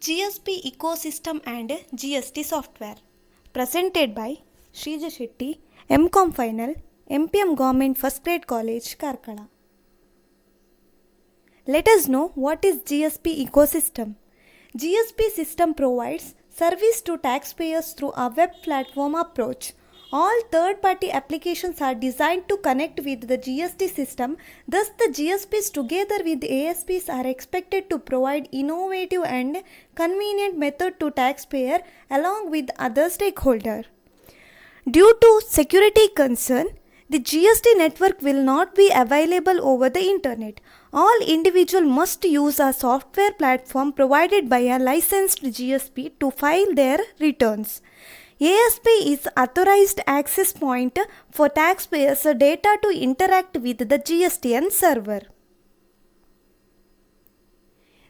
GSP Ecosystem and GST Software. Presented by Shrija Shetty, MCom Final, MPM Government First Grade College, Karkala. Let us know what is GSP Ecosystem. GSP system provides service to taxpayers through a web platform approach. All third-party applications are designed to connect with the GST system. Thus, the GSPs together with ASPs are expected to provide innovative and convenient method to taxpayer along with other stakeholders. Due to security concern, the GST network will not be available over the internet. All individuals must use a software platform provided by a licensed GSP to file their returns. ASP is authorized access point for taxpayers' data to interact with the GSTN server.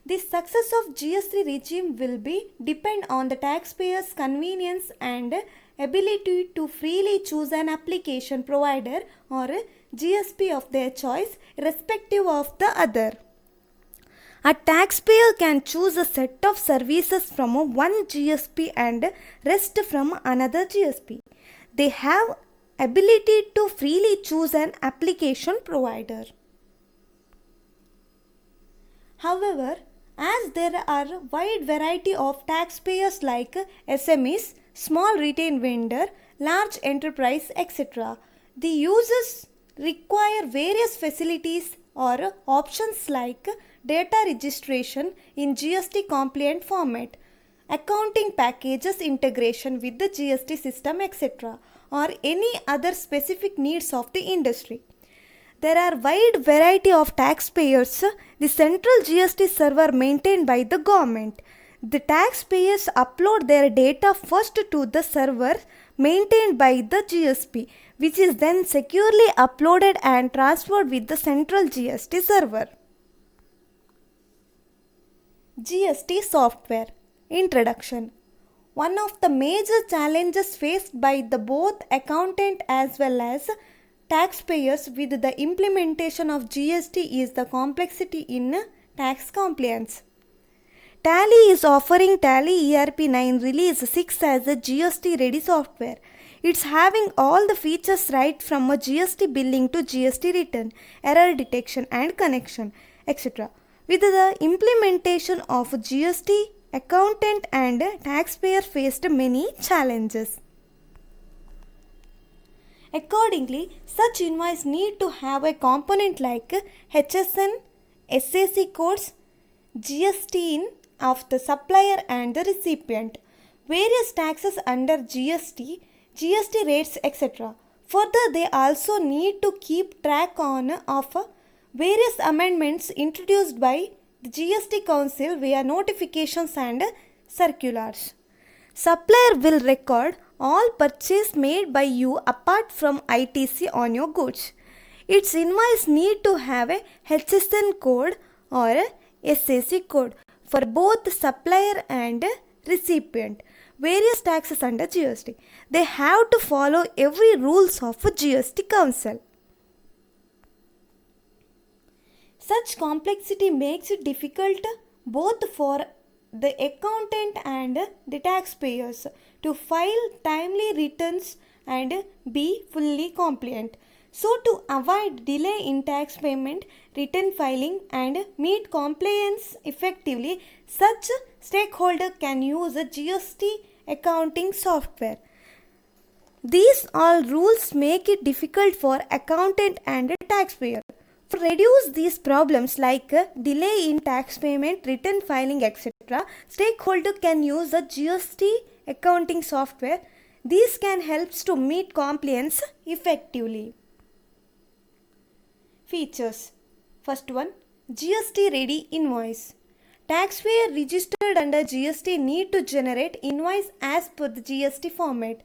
The success of GST regime will depend on the taxpayer's convenience and ability to freely choose an application provider or GSP of their choice, irrespective of the other. A taxpayer can choose a set of services from one GSP and rest from another GSP. They have ability to freely choose an application provider. However, as there are wide variety of taxpayers like SMEs, small retail vendor, large enterprise, etc., the users require various facilities or options like data registration in GST compliant format, accounting packages integration with the GST system, etc., or any other specific needs of the industry. There are wide variety of taxpayers. The central GST server maintained by the government. The taxpayers upload their data first to the server maintained by the GSP, which is then securely uploaded and transferred with the central GST server. GST software. Introduction. One of the major challenges faced by the both accountant as well as taxpayers with the implementation of GST is the complexity in tax compliance. Tally is offering Tally ERP 9 Release 6 as a GST ready software. It's having all the features right from a GST billing to GST return, error detection and connection, etc. With the implementation of GST, accountant and taxpayer faced many challenges. Accordingly, such invoice need to have a component like HSN, SAC codes, GST in of the supplier and the recipient, various taxes under GST, GST rates, etc. Further, they also need to keep track of various amendments introduced by the GST Council via notifications and circulars. Supplier will record all purchase made by you apart from ITC on your goods. Its invoice need to have a HSN code or a SAC code for both supplier and recipient. Various taxes under GST. They have to follow every rules of GST Council. Such complexity makes it difficult both for the accountant and the taxpayers to file timely returns and be fully compliant. So, to avoid delay in tax payment, return filing and meet compliance effectively, such stakeholder can use a GST accounting software. These all rules make it difficult for accountant and taxpayer. To reduce these problems like delay in tax payment, return filing, etc., stakeholder can use a GST accounting software. These can help to meet compliance effectively. Features. First one, GST ready invoice. Taxpayer registered under GST need to generate invoice as per the GST format.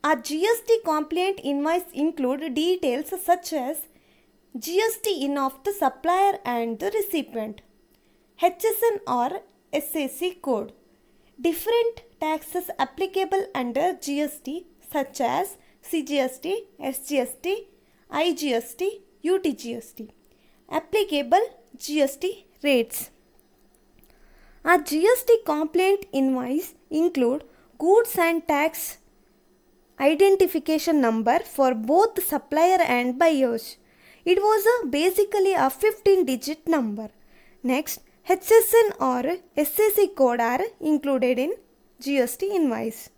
A GST compliant invoice include details such as GST in of the supplier and the recipient, HSN or SAC code, different taxes applicable under GST such as CGST, SGST, IGST, UTGST, applicable GST rates. A GST complaint invoice include goods and tax identification number for both supplier and buyers. It was basically a 15-digit number. Next, HSN or SAC code are included in GST invoice.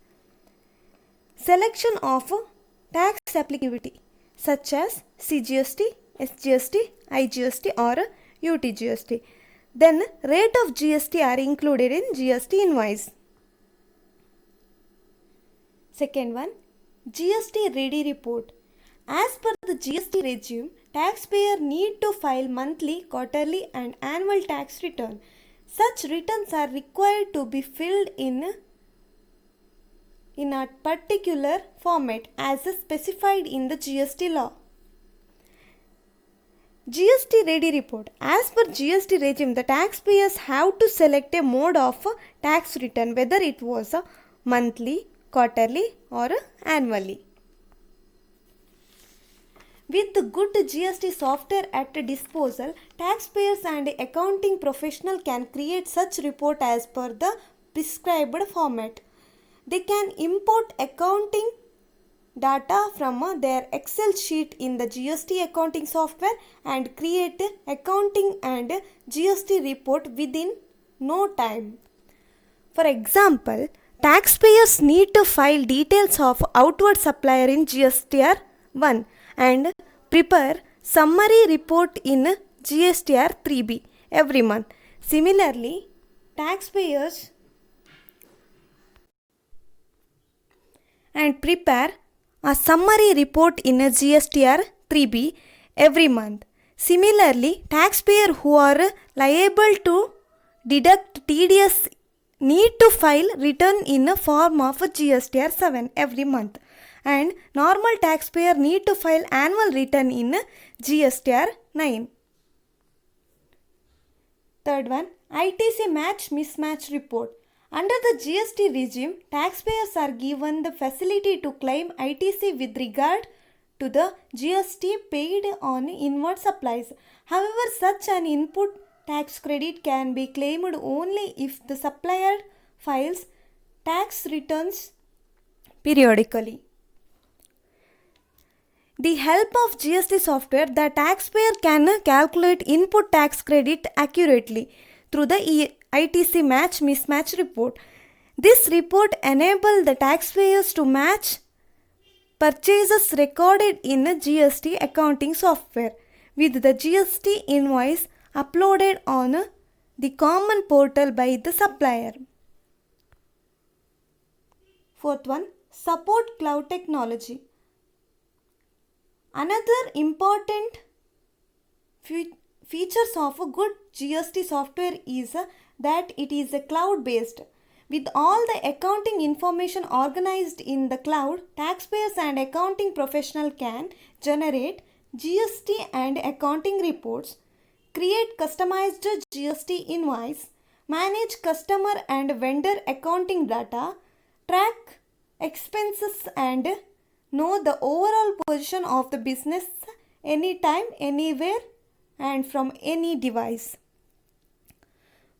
Selection of tax applicability such as CGST, SGST, IGST or UTGST. Then rate of GST are included in GST invoice. Second one, GST ready report. As per the GST regime, taxpayer need to file monthly, quarterly and annual tax return. Such returns are required to be filled in a particular format as specified in the GST law. GST ready report. As per GST regime, the taxpayers have to select a mode of tax return, whether it was a monthly, quarterly or annually. With the good GST software at disposal, taxpayers and accounting professional can create such report as per the prescribed format. They can import accounting data from their Excel sheet in the GST accounting software and create accounting and GST report within no time. For example, taxpayers need to file details of outward supplier in GSTR 1 and prepare summary report in GSTR 3B every month. Similarly, taxpayers and prepare a summary report in a GSTR 3B every month. Similarly, taxpayers who are liable to deduct TDS need to file return in a form of GSTR 7 every month, and normal taxpayer need to file annual return in GSTR 9. Third one, ITC match mismatch report. Under the GST regime, taxpayers are given the facility to claim ITC with regard to the GST paid on inward supplies. However, such an input tax credit can be claimed only if the supplier files tax returns periodically. The help of GST software, the taxpayer can calculate input tax credit accurately through the ITC match mismatch report. This report enables the taxpayers to match purchases recorded in GST accounting software with the GST invoice uploaded on the common portal by the supplier. Fourth one, support cloud technology. Another important features of a good GST software is that it is cloud based. With all the accounting information organized in the cloud, taxpayers and accounting professional can generate GST and accounting reports, create customized GST invoice, manage customer and vendor accounting data, track expenses and know the overall position of the business anytime, anywhere and from any device.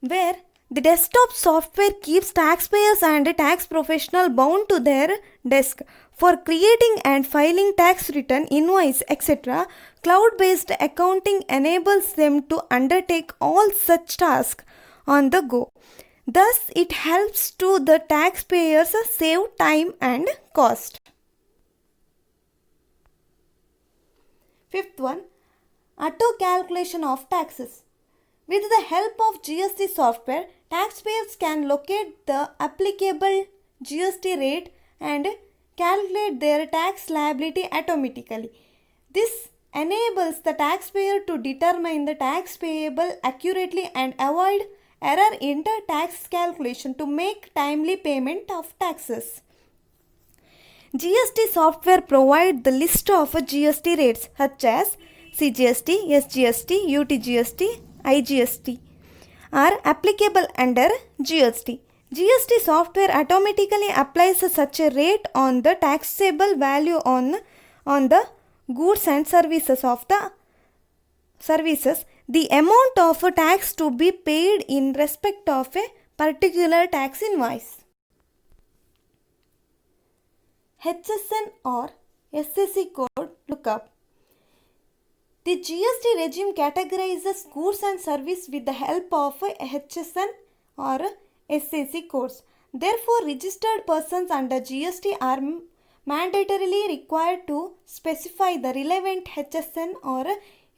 Where the desktop software keeps taxpayers and tax professional bound to their desk for creating and filing tax return, invoice, etc. Cloud-based accounting enables them to undertake all such tasks on the go. Thus, it helps to the taxpayers save time and cost. Fifth one, auto calculation of taxes. With the help of GST software, taxpayers can locate the applicable GST rate and calculate their tax liability automatically. This enables the taxpayer to determine the tax payable accurately and avoid error in the tax calculation to make timely payment of taxes. GST software provides the list of GST rates such as CGST, SGST, UTGST, IGST are applicable under GST. GST software automatically applies such a rate on the taxable value on the goods and services of the services. The amount of tax to be paid in respect of a particular tax invoice. HSN or SSC code lookup. The GST regime categorizes goods and services with the help of HSN or SSC codes. Therefore, registered persons under GST are mandatorily required to specify the relevant HSN or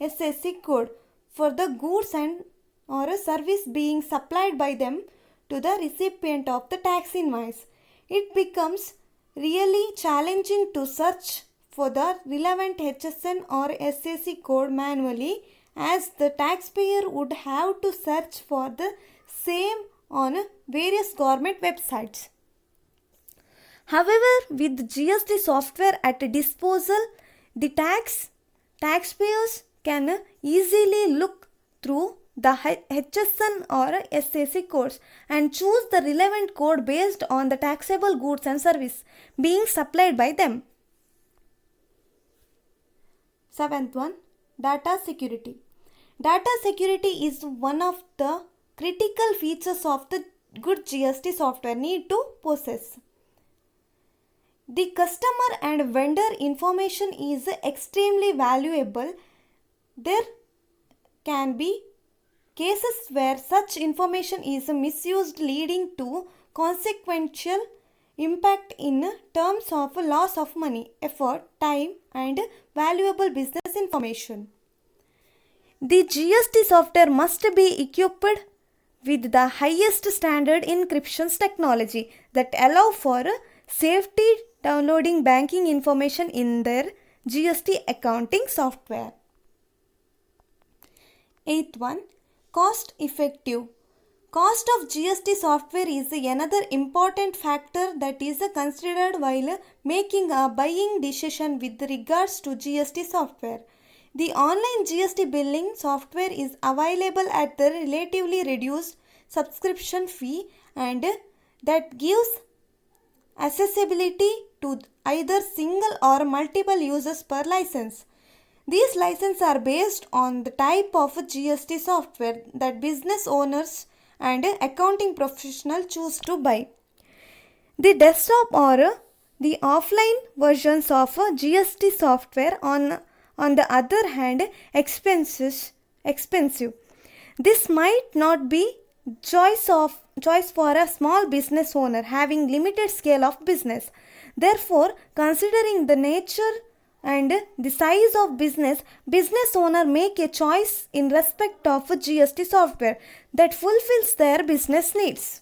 SSC code for the goods and or service being supplied by them to the recipient of the tax invoice. It becomes really challenging to search for the relevant HSN or SSC code manually, as the taxpayer would have to search for the same on various government websites. However, with GST software at disposal, the taxpayers can easily look through the HSN or SSC codes and choose the relevant code based on the taxable goods and service being supplied by them. Seventh one, data security. Data security is one of the critical features of the good GST software need to possess. The customer and vendor information is extremely valuable. There can be cases where such information is misused, leading to consequential impact in terms of loss of money, effort, time, and valuable business information. The GST software must be equipped with the highest standard encryption technology that allow for safety downloading banking information in their GST accounting software. Eighth one, cost effective. Cost of GST software is another important factor that is considered while making a buying decision with regards to GST software. The online GST billing software is available at the relatively reduced subscription fee, and that gives accessibility to either single or multiple users per license. These licenses are based on the type of GST software that business owners and accounting professionals choose to buy. The desktop or the offline versions of GST software on the other hand expensive. This might not be choice for a small business owner having limited scale of business. Therefore, considering the nature and the size of business owner make a choice in respect of GST software that fulfills their business needs.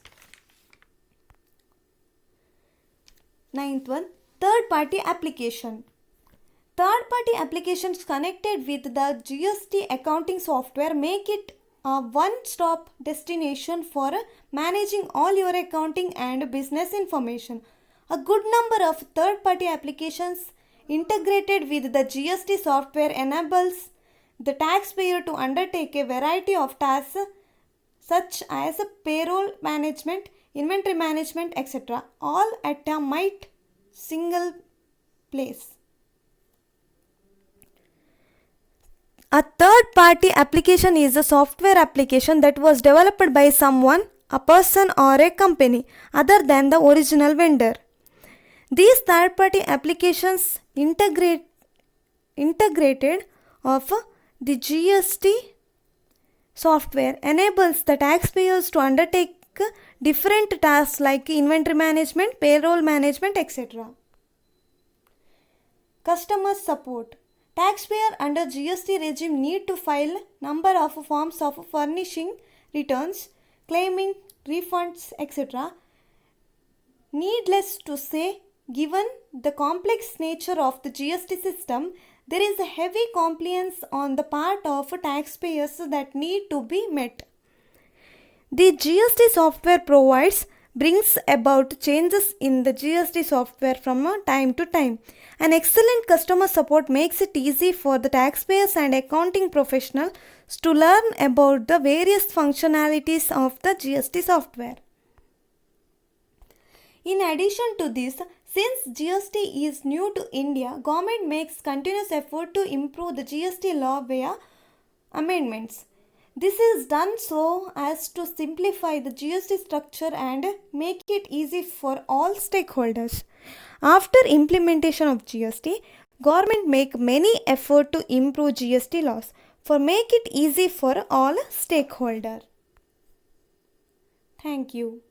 Ninth one, third party application. Third party applications connected with the GST accounting software make it a one-stop destination for managing all your accounting and business information. A good number of third party applications integrated with the GST software enables the taxpayer to undertake a variety of tasks such as payroll management, inventory management, etc., all at a single place. A third-party application is a software application that was developed by someone, a person or a company other than the original vendor. These third-party applications integrated of the GST software enables the taxpayers to undertake different tasks like inventory management, payroll management, etc. Customer support. Taxpayer under GST regime need to file number of forms of furnishing returns, claiming refunds, etc. Needless to say, given the complex nature of the GST system, there is a heavy compliance on the part of taxpayers that need to be met. The GST software brings about changes in the GST software from time to time. An excellent customer support makes it easy for the taxpayers and accounting professionals to learn about the various functionalities of the GST software. In addition to this, since GST is new to India, government makes continuous effort to improve the GST law via amendments. This is done so as to simplify the GST structure and make it easy for all stakeholders. After implementation of GST, government make many effort to improve GST laws for make it easy for all stakeholder. Thank you.